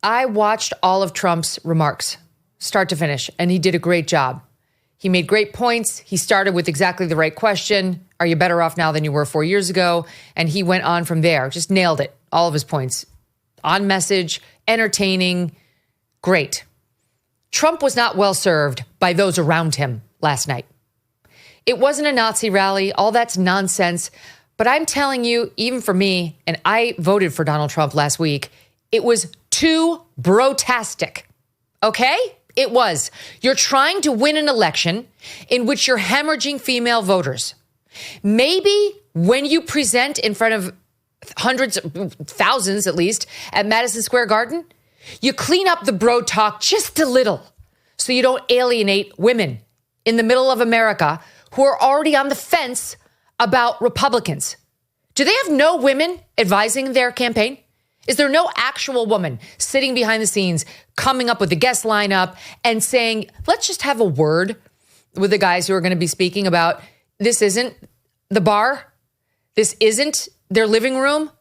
I watched all of Trump's remarks, start to finish, and he did a great job. He made great points. He started with exactly the right question. Are you better off now than you were 4 years ago? And he went on from there, just nailed it. All of his points. On message, entertaining, great. Trump was not well served by those around him last night. It wasn't a Nazi rally. All that's nonsense. But I'm telling you, even for me, and I voted for Donald Trump last week, it was too brotastic. Okay? It was. You're trying to win an election in which you're hemorrhaging female voters. Maybe when you present in front of hundreds, thousands at least, at Madison Square Garden, you clean up the bro talk just a little so you don't alienate women in the middle of America who are already on the fence about Republicans. Do they have no women advising their campaign? Is there no actual woman sitting behind the scenes coming up with the guest lineup and saying, let's just have a word with the guys who are going to be speaking about this isn't the bar. This isn't their living room.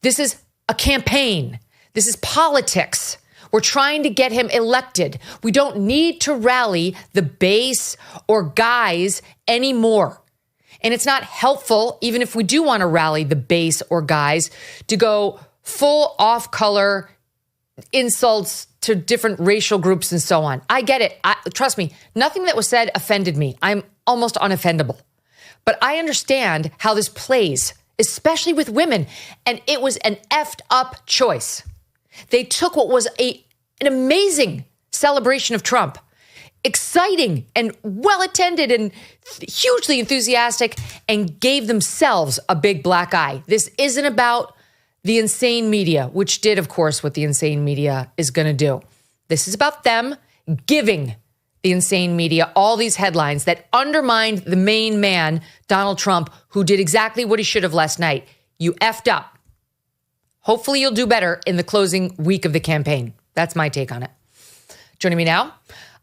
This is a campaign. This is politics. We're trying to get him elected. We don't need to rally the base or guys anymore. And it's not helpful, even if we do want to rally the base or guys, to go full off-color insults to different racial groups and so on. I get it. Trust me, nothing that was said offended me. I'm almost unoffendable. But I understand how this plays, especially with women. And it was an effed up choice. They took what was an amazing celebration of Trump, exciting and well-attended and hugely enthusiastic, and gave themselves a big black eye. This isn't about the insane media, which did, of course, what the insane media is going to do. This is about them giving the insane media all these headlines that undermined the main man, Donald Trump, who did exactly what he should have last night. You effed up. Hopefully you'll do better in the closing week of the campaign. That's my take on it. Joining me now,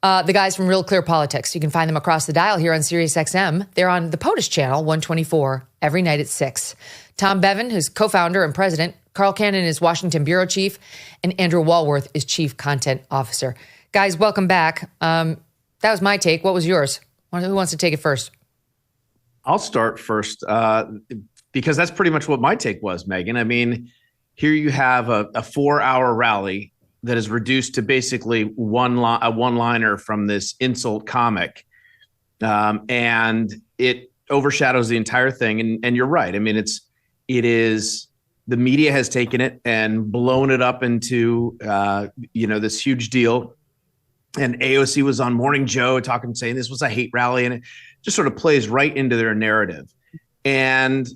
the guys from RealClearPolitics. You can find them across the dial here on SiriusXM. They're on the POTUS channel, 124, every night at 6. Tom Bevan, who's co-founder and president. Carl Cannon is Washington bureau chief. And Andrew Walworth is chief content officer. Guys, welcome back. That was my take. What was yours? Who wants to take it first? I'll start first because that's pretty much what my take was, Megyn. I mean, here you have a 4-hour rally that is reduced to basically a one-liner from this insult comic. And it overshadows the entire thing. And you're right. I mean, it is the media has taken it and blown it up into, this huge deal. And AOC was on Morning Joe saying this was a hate rally, and it just sort of plays right into their narrative. And,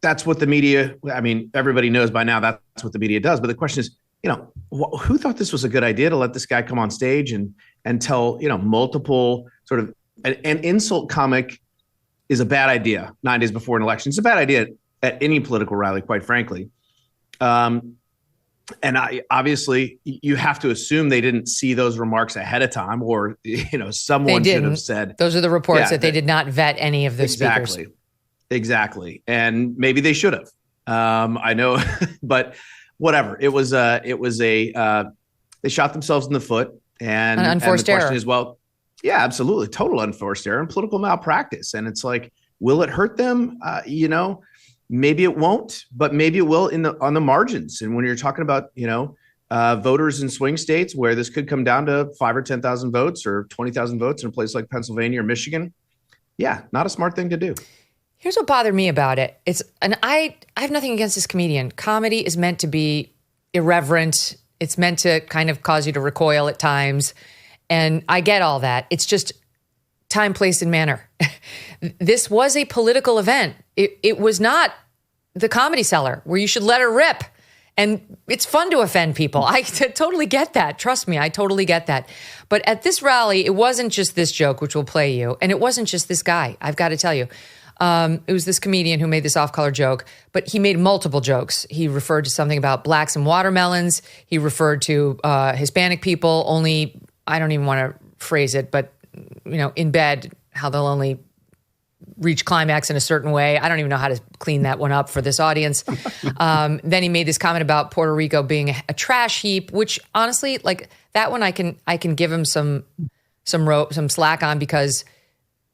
that's what the media, I mean, everybody knows by now that's what the media does. But the question is, who thought this was a good idea to let this guy come on stage and tell, multiple sort of an insult comic is a bad idea 9 days before an election. It's a bad idea at any political rally, quite frankly. And obviously you have to assume they didn't see those remarks ahead of time, or, someone should have said. Those are the reports that they did not vet any of the speakers. Exactly. And maybe they should have. I know, but whatever. They shot themselves in the foot, and an unforced error. The question is, well, yeah, absolutely. Total unforced error and political malpractice. And it's like, will it hurt them? Maybe it won't, but maybe it will on the margins. And when you're talking about, voters in swing states where this could come down to 5,000 or 10,000 votes or 20,000 votes in a place like Pennsylvania or Michigan. Yeah, not a smart thing to do. Here's what bothered me about it. I have nothing against this comedian. Comedy is meant to be irreverent. It's meant to kind of cause you to recoil at times. And I get all that. It's just time, place, and manner. This was a political event. It was not the Comedy Cellar where you should let her rip. And it's fun to offend people. I totally get that. Trust me, I totally get that. But at this rally, it wasn't just this joke, which will play you. And it wasn't just this guy. I've got to tell you. It was this comedian who made this off-color joke, but he made multiple jokes. He referred to something about blacks and watermelons. He referred to Hispanic people only, I don't even want to phrase it, but, in bed, how they'll only reach climax in a certain way. I don't even know how to clean that one up for this audience. Then he made this comment about Puerto Rico being a trash heap, which honestly, like that one, I can give him some slack on, because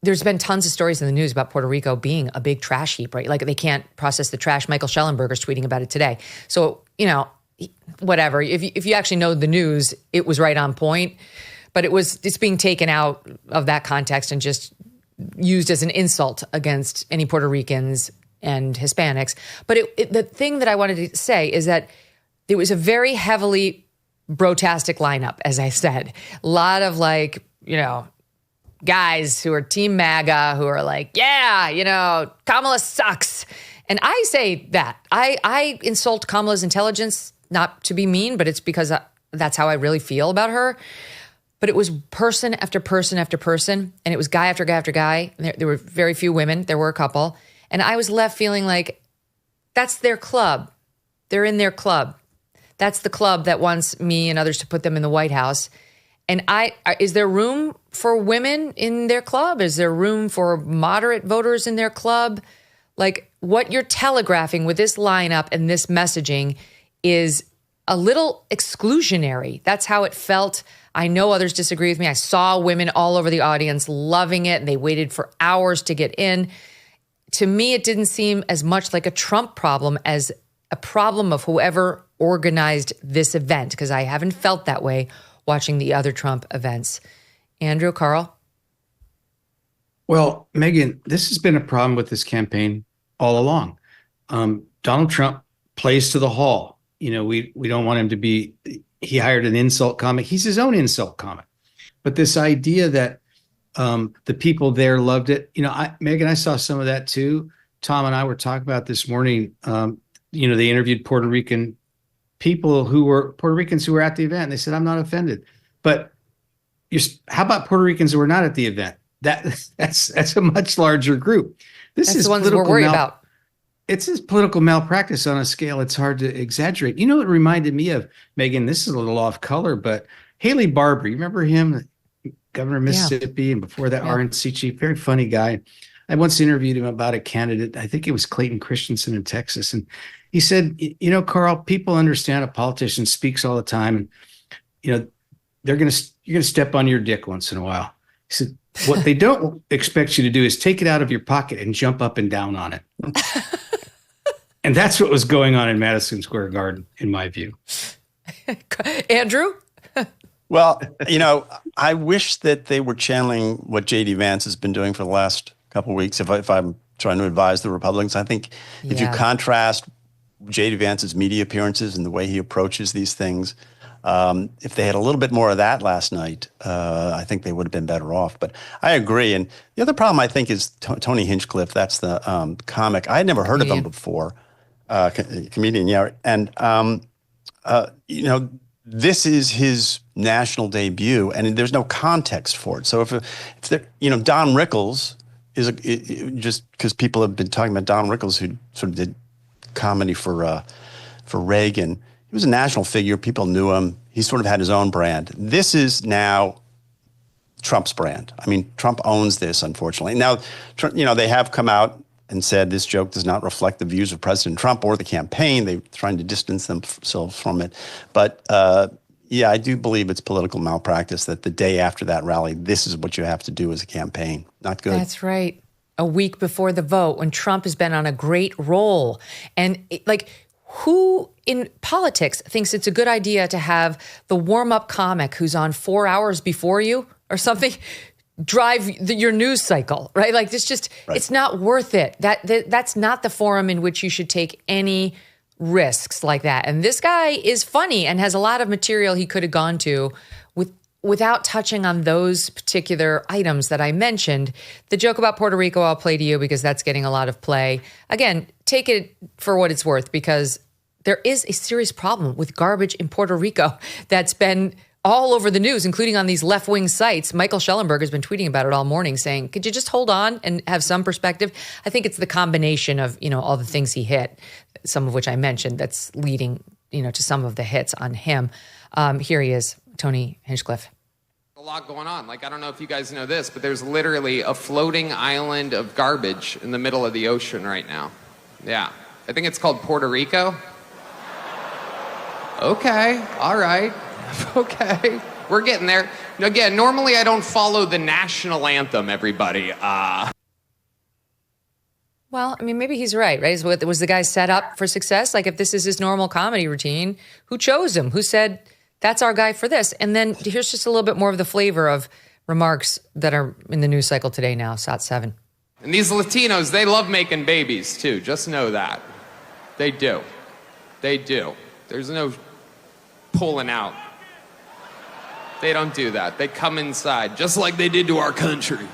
there's been tons of stories in the news about Puerto Rico being a big trash heap, right? Like they can't process the trash. Michael Schellenberger's tweeting about it today. So, whatever. If you actually know the news, it was right on point, but it's being taken out of that context and just used as an insult against any Puerto Ricans and Hispanics. But the thing that I wanted to say is that it was a very heavily brotastic lineup, as I said. A lot of guys who are Team MAGA who are like, yeah, Kamala sucks. And I say that. I insult Kamala's intelligence, not to be mean, but it's because that's how I really feel about her. But it was person after person after person, and it was guy after guy after guy. There were very few women. There were a couple. And I was left feeling like that's their club. They're in their club. That's the club that wants me and others to put them in the White House. And is there room for women in their club? Is there room for moderate voters in their club? Like, what you're telegraphing with this lineup and this messaging is a little exclusionary. That's how it felt. I know others disagree with me. I saw women all over the audience loving it, and they waited for hours to get in. To me, it didn't seem as much like a Trump problem as a problem of whoever organized this event, because I haven't felt that way watching the other Trump events. Andrew, Carl? Well, Megyn, this has been a problem with this campaign all along. Donald Trump plays to the hall. We don't want him to be, he hired an insult comic. He's his own insult comic. But this idea that the people there loved it, Megyn, I saw some of that too. Tom and I were talking about this morning. They interviewed Puerto Ricans who were at the event. And they said, I'm not offended. But how about Puerto Ricans who were not at the event? That's a much larger group. That's the ones we're worried about. It's this political malpractice on a scale it's hard to exaggerate. It reminded me of, Megyn, this is a little off color, but Haley Barbour, you remember him, governor of Mississippi, and before that, RNC chief, very funny guy. I once interviewed him about a candidate, I think it was Clayton Christensen in Texas, and he said, Carl, people understand a politician speaks all the time, and you're going to step on your dick once in a while. He said, what they don't expect you to do is take it out of your pocket and jump up and down on it. And that's what was going on in Madison Square Garden, in my view. Andrew? Well, I wish that they were channeling what J.D. Vance has been doing for the last couple of weeks. If I'm trying to advise the Republicans, I think if you contrast J.D. Vance's media appearances and the way he approaches these things, if they had a little bit more of that last night, I think they would have been better off. But I agree. And the other problem, I think, is Tony Hinchcliffe. That's the comic. I had never heard of him before. Comedian, yeah. And, this is his national debut, and there's no context for it. So if there, Don Rickles is just because people have been talking about Don Rickles, who sort of did comedy for Reagan. He was a national figure. People knew him. He sort of had his own brand. This is now Trump's brand. I mean, Trump owns this, unfortunately. Now, they have come out and said this joke does not reflect the views of President Trump or the campaign. They're trying to distance themselves from it. But I do believe it's political malpractice that the day after that rally, this is what you have to do as a campaign. Not good. That's right. A week before the vote, when Trump has been on a great roll. And who in politics thinks it's a good idea to have the warm-up comic who's on 4 hours before you or something drive your news cycle, right? Like this just, It's not worth it. That's not the forum in which you should take any risks like that. And this guy is funny and has a lot of material he could have gone to without touching on those particular items that I mentioned. The joke about Puerto Rico, I'll play to you because that's getting a lot of play. Again, take it for what it's worth, because there is a serious problem with garbage in Puerto Rico that's been all over the news, including on these left-wing sites. Michael Schellenberger has been tweeting about it all morning, saying, could you just hold on and have some perspective? I think it's the combination of, all the things he hit, some of which I mentioned, that's leading, to some of the hits on him. Here he is, Tony Hinchcliffe. A lot going on. Like, I don't know if you guys know this, but there's literally a floating island of garbage in the middle of the ocean right now. Yeah. I think it's called Puerto Rico. Okay. All right. Okay. We're getting there. Again, normally I don't follow the national anthem, everybody. Well, I mean, maybe he's right? Was the guy set up for success? Like, if this is his normal comedy routine, who chose him? Who said, that's our guy for this? And then here's just a little bit more of the flavor of remarks that are in the news cycle today now, SOT 7. And these Latinos, they love making babies, too. Just know that. They do. They do. There's no pulling out. They don't do that. They come inside, just like they did to our country.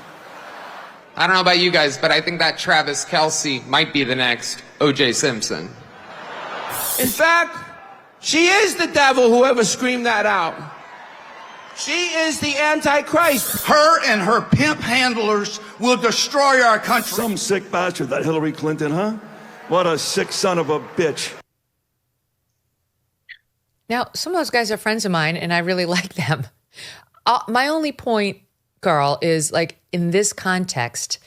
I don't know about you guys, but I think that Travis Kelce might be the next O.J. Simpson. In fact, she is the devil, whoever screamed that out. She is the Antichrist. Her and her pimp handlers will destroy our country. Some sick bastard, that Hillary Clinton, huh? What a sick son of a bitch. Now, some of those guys are friends of mine, and I really like them. My only point, Carl, is like in this context,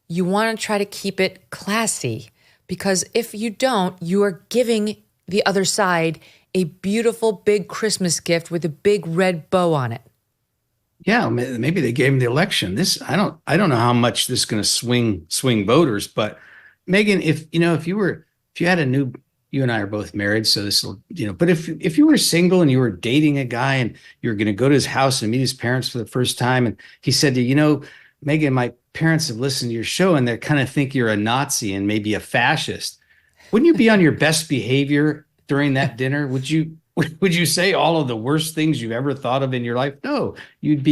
you want to try to keep it classy, because if you don't, you are giving the other side a beautiful big Christmas gift with a big red bow on it. Yeah, maybe they gave him the election. I don't know how much this is going to swing voters, but Megyn, if you had a new, you and I are both married, so this will, but if you were single and you were dating a guy and you were going to go to his house and meet his parents for the first time, and he said to you, Megyn, my parents have listened to your show and they kind of think you're a Nazi and maybe a fascist. Wouldn't you be on your best behavior during that dinner? Would you say all of the worst things you've ever thought of in your life? No, you'd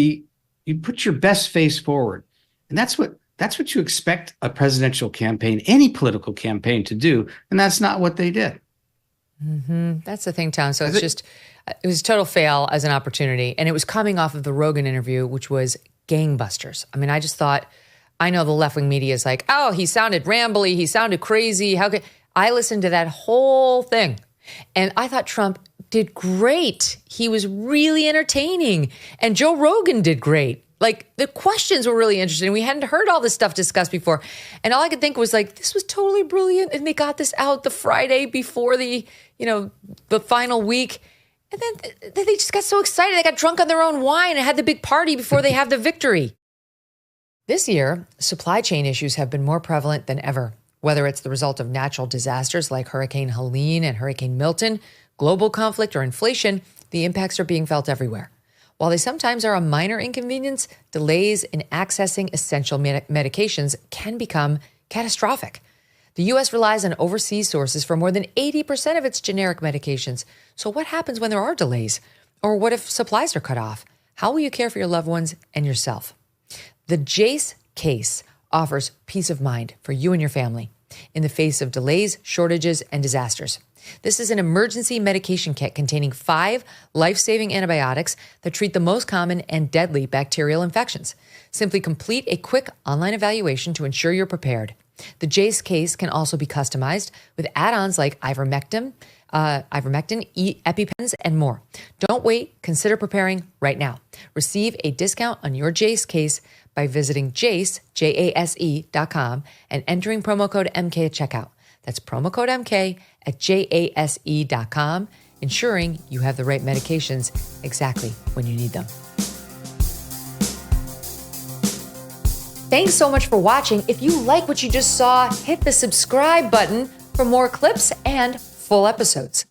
put your best face forward. And that's what you expect a presidential campaign, any political campaign, to do. And that's not what they did. Mm-hmm. That's the thing, Tom. So it was a total fail as an opportunity. And it was coming off of the Rogan interview, which was gangbusters. I mean, I just thought, I know the left-wing media is like, oh, he sounded rambly, he sounded crazy. I listened to that whole thing. And I thought Trump did great. He was really entertaining. And Joe Rogan did great. Like, the questions were really interesting. We hadn't heard all this stuff discussed before. And all I could think was like, this was totally brilliant. And they got this out the Friday before the final week. And then they just got so excited. They got drunk on their own wine and had the big party before they have the victory. This year, supply chain issues have been more prevalent than ever. Whether it's the result of natural disasters like Hurricane Helene and Hurricane Milton, global conflict, or inflation, the impacts are being felt everywhere. While they sometimes are a minor inconvenience, delays in accessing essential medications can become catastrophic. The U.S. relies on overseas sources for more than 80% of its generic medications. So what happens when there are delays? Or what if supplies are cut off? How will you care for your loved ones and yourself? The Jase case offers peace of mind for you and your family in the face of delays, shortages, and disasters. This is an emergency medication kit containing 5 life-saving antibiotics that treat the most common and deadly bacterial infections. Simply complete a quick online evaluation to ensure you're prepared. The Jase case can also be customized with add-ons like ivermectin, EpiPens, and more. Don't wait. Consider preparing right now. Receive a discount on your Jase case by visiting jase.com and entering promo code MK at checkout. That's promo code MK at jase.com, ensuring you have the right medications exactly when you need them. Thanks so much for watching. If you like what you just saw, hit the subscribe button for more clips and full episodes.